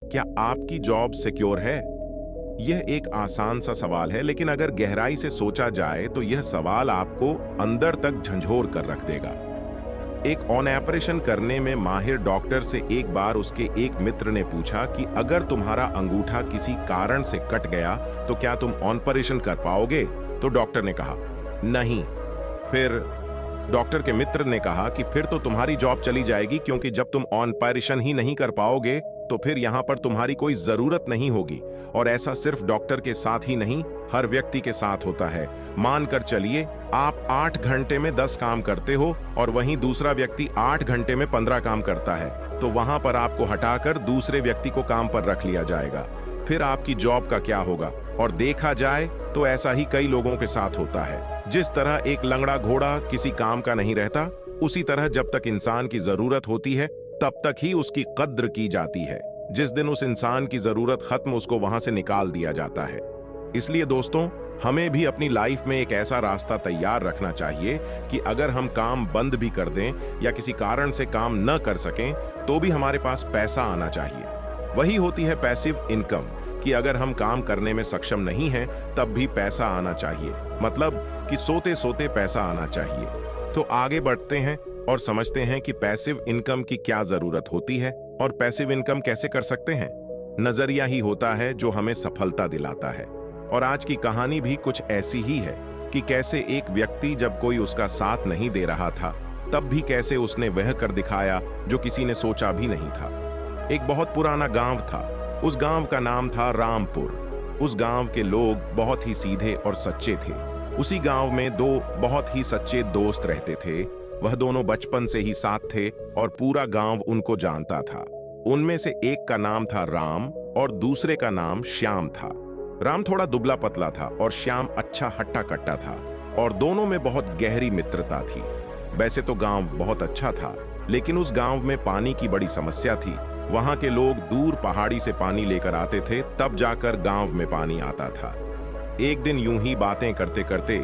क्या आपकी job secure है? यह एक आसान सा सवाल है, लेकिन अगर गहराई से सोचा जाए तो यह सवाल आपको अंदर तक झंझोर कर रख देगा। एक ऑपरेशन करने में माहिर डॉक्टर से एक बार उसके एक मित्र ने पूछा कि अगर तुम्हारा अंगूठा किसी कारण से कट गया तो क्या तुम ऑपरेशन कर पाओगे? तो डॉक्टर ने कहा नहीं। फिर डॉक्टर के मित्र ने कहा कि फिर तो तुम्हारी जॉब चली जाएगी, क्योंकि जब तुम ऑपरेशन ही नहीं कर पाओगे तो फिर यहां पर तुम्हारी कोई जरूरत नहीं होगी। और ऐसा सिर्फ डॉक्टर के साथ ही नहीं, हर व्यक्ति के साथ होता है। मानकर चलिए आप 8 घंटे में 10 काम करते हो और वहीं दूसरा व्यक्ति 8 घंटे में 15 काम करता है, तो वहां पर आपको हटाकर दूसरे व्यक्ति को काम पर रख लिया जाएगा। फिर आपकी जॉब का क्या होगा? और देखा जाए तो ऐसा ही कई लोगों के साथ होता है। जिस तरह एक लंगड़ा घोड़ा किसी काम का नहीं रहता, उसी तरह जब तक इंसान की जरूरत होती है तब तक ही उसकी कद्र की जाती है। जिस दिन उस इंसान की जरूरत खत्म, उसको वहां से निकाल दिया जाता है। इसलिए दोस्तों, हमें भी अपनी लाइफ में एक ऐसा रास्ता तैयार रखना चाहिए कि अगर हम काम बंद भी कर दें या किसी कारण से काम न कर सकें तो भी हमारे पास पैसा आना चाहिए। वही होती है पैसिव इनकम, कि अगर हम काम करने में सक्षम नहीं हैं तब भी पैसा आना चाहिए। मतलब कि सोते सोते पैसा आना चाहिए। तो आगे बढ़ते हैं और समझते हैं कि पैसिव इनकम की क्या जरूरत होती है और पैसिव इनकम कैसे कर सकते हैं। नजरिया ही होता है जो हमें सफलता दिलाता है। और आज की कहानी भी कुछ ऐसी ही है कि कैसे एक व्यक्ति जब कोई उसका साथ नहीं दे रहा था तब भी कैसे उसने वह कर दिखाया जो किसी ने सोचा भी नहीं था। एक बहुत पुराना गांव था। उस गांव का नाम था रामपुर। उस गांव के लोग बहुत ही सीधे और सच्चे थे। उसी गांव में 2 बहुत ही सच्चे दोस्त रहते थे। वह दोनों बचपन से ही साथ थे और पूरा गांव उनको जानता था। उनमें से एक का नाम था राम और दूसरे का नाम श्याम था। राम थोड़ा दुबला पतला था और श्याम अच्छा हट्टा कट्टा था और दोनों में बहुत गहरी मित्रता थी। वैसे तो गांव बहुत अच्छा था, लेकिन उस गांव में पानी की बड़ी समस्या थी। वहां के लोग दूर पहाड़ी से पानी लेकर आते थे, तब जाकर गांव में पानी आता था। एक दिन यूं ही बातें करते करते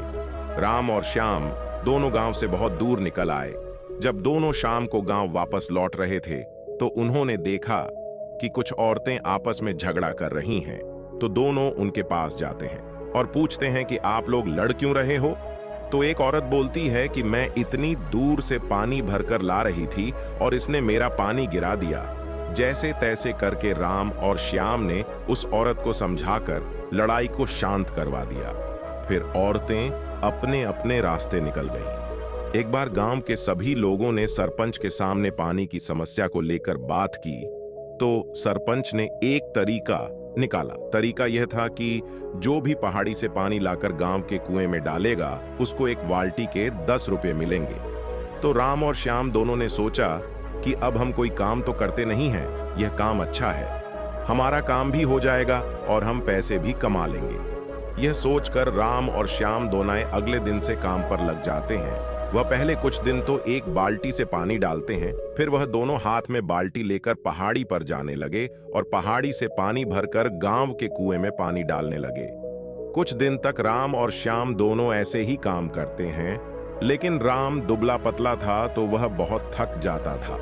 राम और श्याम दोनों गांव से बहुत दूर निकल आए। जब दोनों शाम को गांव वापस लौट रहे थे तो उन्होंने देखा कि कुछ औरतें आपस में झगड़ा कर रही हैं। तो दोनों उनके पास जाते हैं और पूछते हैं कि आप लोग लड़ क्यों रहे हो? तो एक औरत बोलती है कि मैं इतनी दूर से पानी भरकर ला रही थी और इसने मेरा पानी गिरा दिया। जैसे तैसे करके राम और श्याम ने उस औरत को समझाकर लड़ाई को शांत करवा दिया। फिर औरतें अपने अपने रास्ते निकल गईं। एक बार गांव के सभी लोगों ने सरपंच के सामने पानी की समस्या को लेकर बात की तो सरपंच ने एक तरीका निकाला। तरीका यह था कि जो भी पहाड़ी से पानी लाकर गांव के कुएं में डालेगा उसको एक बाल्टी के 10 रुपए मिलेंगे। तो राम और श्याम दोनों ने सोचा कि अब हम कोई काम तो करते नहीं हैं, यह काम अच्छा है, हमारा काम भी हो जाएगा और हम पैसे भी कमा लेंगे। यह सोचकर राम और श्याम दोनों अगले दिन से काम पर लग जाते हैं। वह पहले कुछ दिन तो एक बाल्टी से पानी डालते हैं, फिर वह दोनों हाथ में बाल्टी लेकर पहाड़ी पर जाने लगे और पहाड़ी से पानी भरकर गांव के कुएं में पानी डालने लगे। कुछ दिन तक राम और श्याम दोनों ऐसे ही काम करते हैं, लेकिन राम दुबला पतला था तो वह बहुत थक जाता था।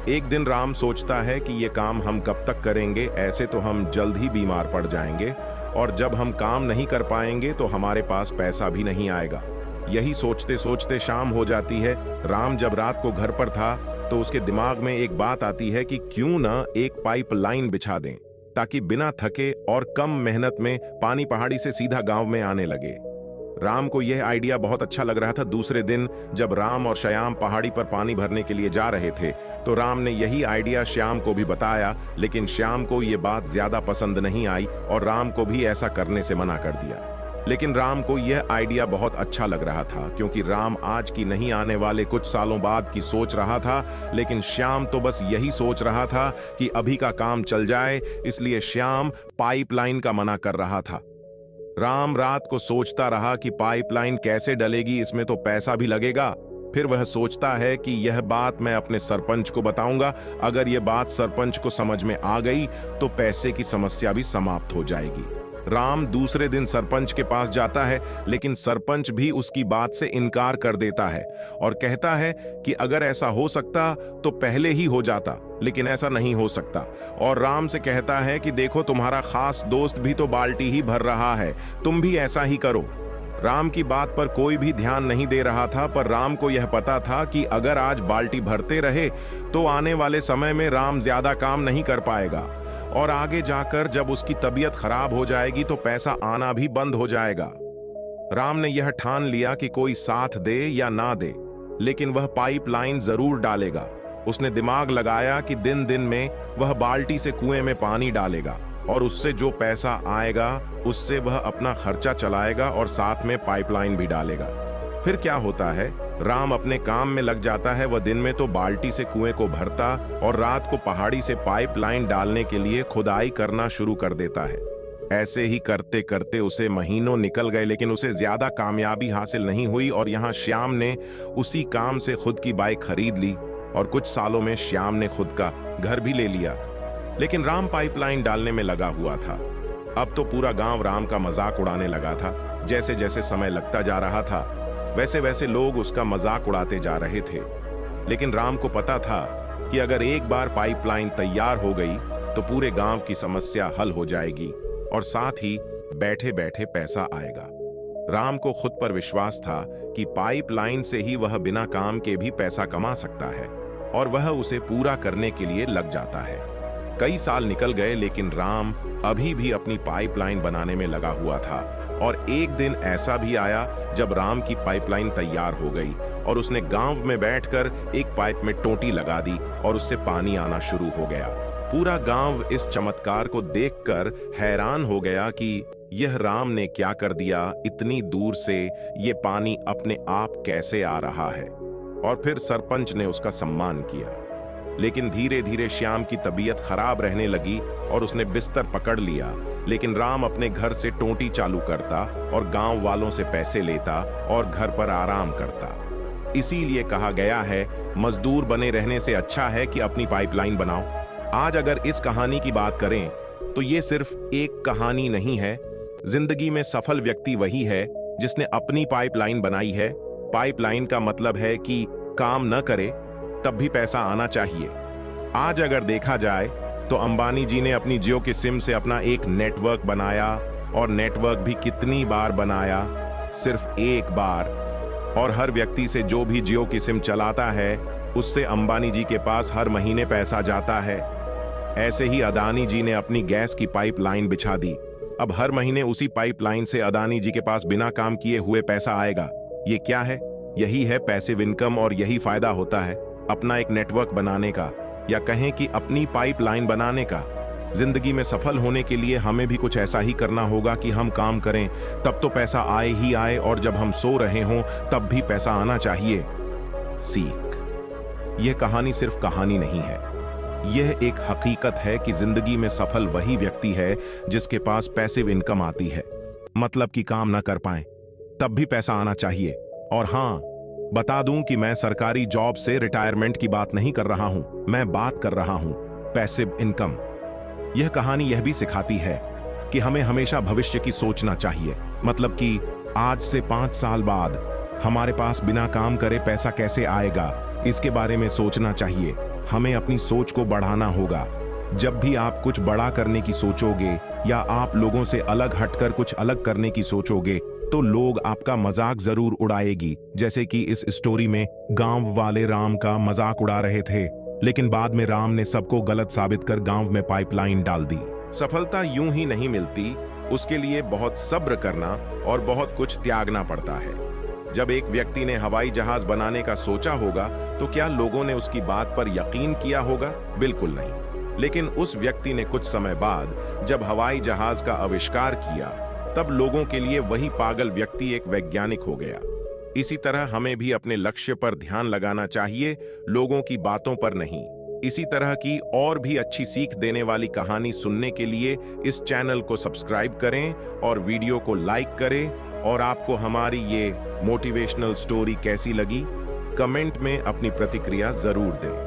एक दिन राम सोचता है कि ये काम हम कब तक करेंगे, ऐसे तो हम जल्द ही बीमार पड़ जाएंगे और जब हम काम नहीं कर पाएंगे तो हमारे पास पैसा भी नहीं आएगा। यही सोचते सोचते शाम हो जाती है। राम जब रात को घर पर था तो उसके दिमाग में एक बात आती है कि क्यों न एक पाइप लाइन बिछा दें ताकि बिना थके और कम मेहनत में पानी पहाड़ी से सीधा गांव में आने लगे। राम को यह आइडिया बहुत अच्छा लग रहा था। दूसरे दिन जब राम और श्याम पहाड़ी पर पानी भरने के लिए जा रहे थे तो राम ने यही आइडिया श्याम को भी बताया, लेकिन श्याम को यह बात ज्यादा पसंद नहीं आई और राम को भी ऐसा करने से मना कर दिया। लेकिन राम को यह आइडिया बहुत अच्छा लग रहा था, क्योंकि राम आज की नहीं आने वाले कुछ सालों बाद की सोच रहा था, लेकिन श्याम तो बस यही सोच रहा था कि अभी का काम चल जाए, इसलिए श्याम पाइपलाइन का मना कर रहा था। राम रात को सोचता रहा कि पाइपलाइन कैसे डलेगी, इसमें तो पैसा भी लगेगा। फिर वह सोचता है कि यह बात मैं अपने सरपंच को बताऊंगा, अगर यह बात सरपंच को समझ में आ गई तो पैसे की समस्या भी समाप्त हो जाएगी। राम दूसरे दिन सरपंच के पास जाता है, लेकिन सरपंच भी उसकी बात से इनकार कर देता है और कहता है कि अगर ऐसा हो सकता तो पहले ही हो जाता, लेकिन ऐसा नहीं हो सकता। और राम से कहता है कि देखो, तुम्हारा खास दोस्त भी तो बाल्टी ही भर रहा है, तुम भी ऐसा ही करो। राम की बात पर कोई भी ध्यान नहीं दे रहा था, पर राम को यह पता था कि अगर आज बाल्टी भरते रहे तो आने वाले समय में राम ज्यादा काम नहीं कर पाएगा और आगे जाकर जब उसकी तबीयत खराब हो जाएगी तो पैसा आना भी बंद हो जाएगा। राम ने यह ठान लिया कि कोई साथ दे या ना दे, लेकिन वह पाइपलाइन जरूर डालेगा। उसने दिमाग लगाया कि दिन दिन में वह बाल्टी से कुएं में पानी डालेगा और उससे जो पैसा आएगा उससे वह अपना खर्चा चलाएगा और साथ में पाइपलाइन भी डालेगा। फिर क्या होता है, राम अपने काम में लग जाता है। वह दिन में तो बाल्टी से कुएं को भरता और रात को पहाड़ी से पाइपलाइन डालने के लिए खुदाई करना शुरू कर देता है। ऐसे ही करते करते उसे महीनों निकल गए, लेकिन उसे ज्यादा कामयाबी हासिल नहीं हुई और यहाँ श्याम ने उसी काम से खुद की बाइक खरीद ली और कुछ सालों में श्याम ने खुद का घर भी ले लिया। लेकिन राम पाइपलाइन डालने में लगा हुआ था। अब तो पूरा गांव राम का मजाक उड़ाने लगा था। जैसे जैसे समय लगता जा रहा था वैसे वैसे लोग उसका मजाक उड़ाते जा रहे थे। लेकिन राम को पता था कि अगर एक बार पाइपलाइन तैयार हो गई तो पूरे गांव की समस्या हल हो जाएगी और साथ ही बैठे बैठे पैसा आएगा। राम को खुद पर विश्वास था कि पाइपलाइन से ही वह बिना काम के भी पैसा कमा सकता है और वह उसे पूरा करने के लिए लग जाता है। कई साल निकल गए, लेकिन राम अभी भी अपनी पाइपलाइन बनाने में लगा हुआ था। और एक दिन ऐसा भी आया जब राम की पाइपलाइन तैयार हो गई और उसने गांव में बैठकर एक पाइप में टोंटी लगा दी और उससे पानी आना शुरू हो गया। पूरा गांव इस चमत्कार को देखकर हैरान हो गया कि यह राम ने क्या कर दिया, इतनी दूर से ये पानी अपने आप कैसे आ रहा है। और फिर सरपंच ने उसका सम्मान किया। लेकिन धीरे धीरे श्याम की तबीयत खराब रहने लगी और उसने बिस्तर पकड़ लिया। लेकिन राम अपने घर से टोंटी चालू करता और गांव वालों से पैसे लेता और घर पर आराम करता। इसीलिए कहा गया है, मजदूर बने रहने से अच्छा है कि अपनी पाइपलाइन बनाओ। आज अगर इस कहानी की बात करें तो ये सिर्फ एक कहानी नहीं है। जिंदगी में सफल व्यक्ति वही है जिसने अपनी पाइपलाइन बनाई है। पाइपलाइन का मतलब है कि काम न करे तब भी पैसा आना चाहिए। आज अगर देखा जाए तो अंबानी जी ने अपनी जियो की सिम से अपना एक नेटवर्क बनाया और नेटवर्क भी कितनी बार बनाया, सिर्फ एक बार। और हर व्यक्ति से जो भी जियो की सिम चलाता है उससे अंबानी जी के पास हर महीने पैसा जाता है। ऐसे ही अदानी जी ने अपनी गैस की पाइपलाइन बिछा दी। अब हर महीने उसी पाइपलाइन से अदानी जी के पास बिना काम किए हुए पैसा आएगा। ये क्या है? यही है पैसिव इनकम और यही फायदा होता है अपना एक नेटवर्क बनाने का, या कहें कि अपनी पाइपलाइन बनाने का। जिंदगी में सफल होने के लिए हमें भी कुछ ऐसा ही करना होगा कि हम काम करें तब तो पैसा आए ही आए, और जब हम सो रहे हों तब भी पैसा आना चाहिए। सीख, यह कहानी सिर्फ कहानी नहीं है, यह एक हकीकत है कि जिंदगी में सफल वही व्यक्ति है जिसके पास पैसिव इनकम आती है। मतलब कि काम ना कर पाए तब भी पैसा आना चाहिए। और हाँ, बता दूं कि मैं सरकारी जॉब से रिटायरमेंट की बात नहीं कर रहा हूं, मैं बात कर रहा हूं पैसिव इनकम। यह कहानी यह भी सिखाती है कि हमें हमेशा भविष्य की सोचना चाहिए। मतलब कि आज से 5 साल बाद हमारे पास बिना काम करे पैसा कैसे आएगा, इसके बारे में सोचना चाहिए। हमें अपनी सोच को बढ़ाना होगा। जब भी आप कुछ बड़ा करने की सोचोगे या आप लोगों से अलग हटकर कुछ अलग करने की सोचोगे तो लोग आपका मजाक जरूर उड़ाएगी। जैसे कि इस स्टोरी में गांव वाले राम का मजाक उड़ा रहे थे, लेकिन बाद में राम ने सबको गलत साबित कर गांव में पाइपलाइन डाल दी। सफलता यूं ही नहीं मिलती, उसके लिए बहुत सब्र करना और बहुत कुछ त्यागना पड़ता है। जब एक व्यक्ति ने हवाई जहाज बनाने का सोचा होगा तो क्या लोगों ने उसकी बात पर यकीन किया होगा? बिल्कुल नहीं। लेकिन उस व्यक्ति ने कुछ समय बाद जब हवाई जहाज का आविष्कार किया तब लोगों के लिए वही पागल व्यक्ति एक वैज्ञानिक हो गया। इसी तरह हमें भी अपने लक्ष्य पर ध्यान लगाना चाहिए, लोगों की बातों पर नहीं। इसी तरह की और भी अच्छी सीख देने वाली कहानी सुनने के लिए इस चैनल को सब्सक्राइब करें और वीडियो को लाइक करें। और आपको हमारी ये मोटिवेशनल स्टोरी कैसी लगी, कमेंट में अपनी प्रतिक्रिया जरूर दें।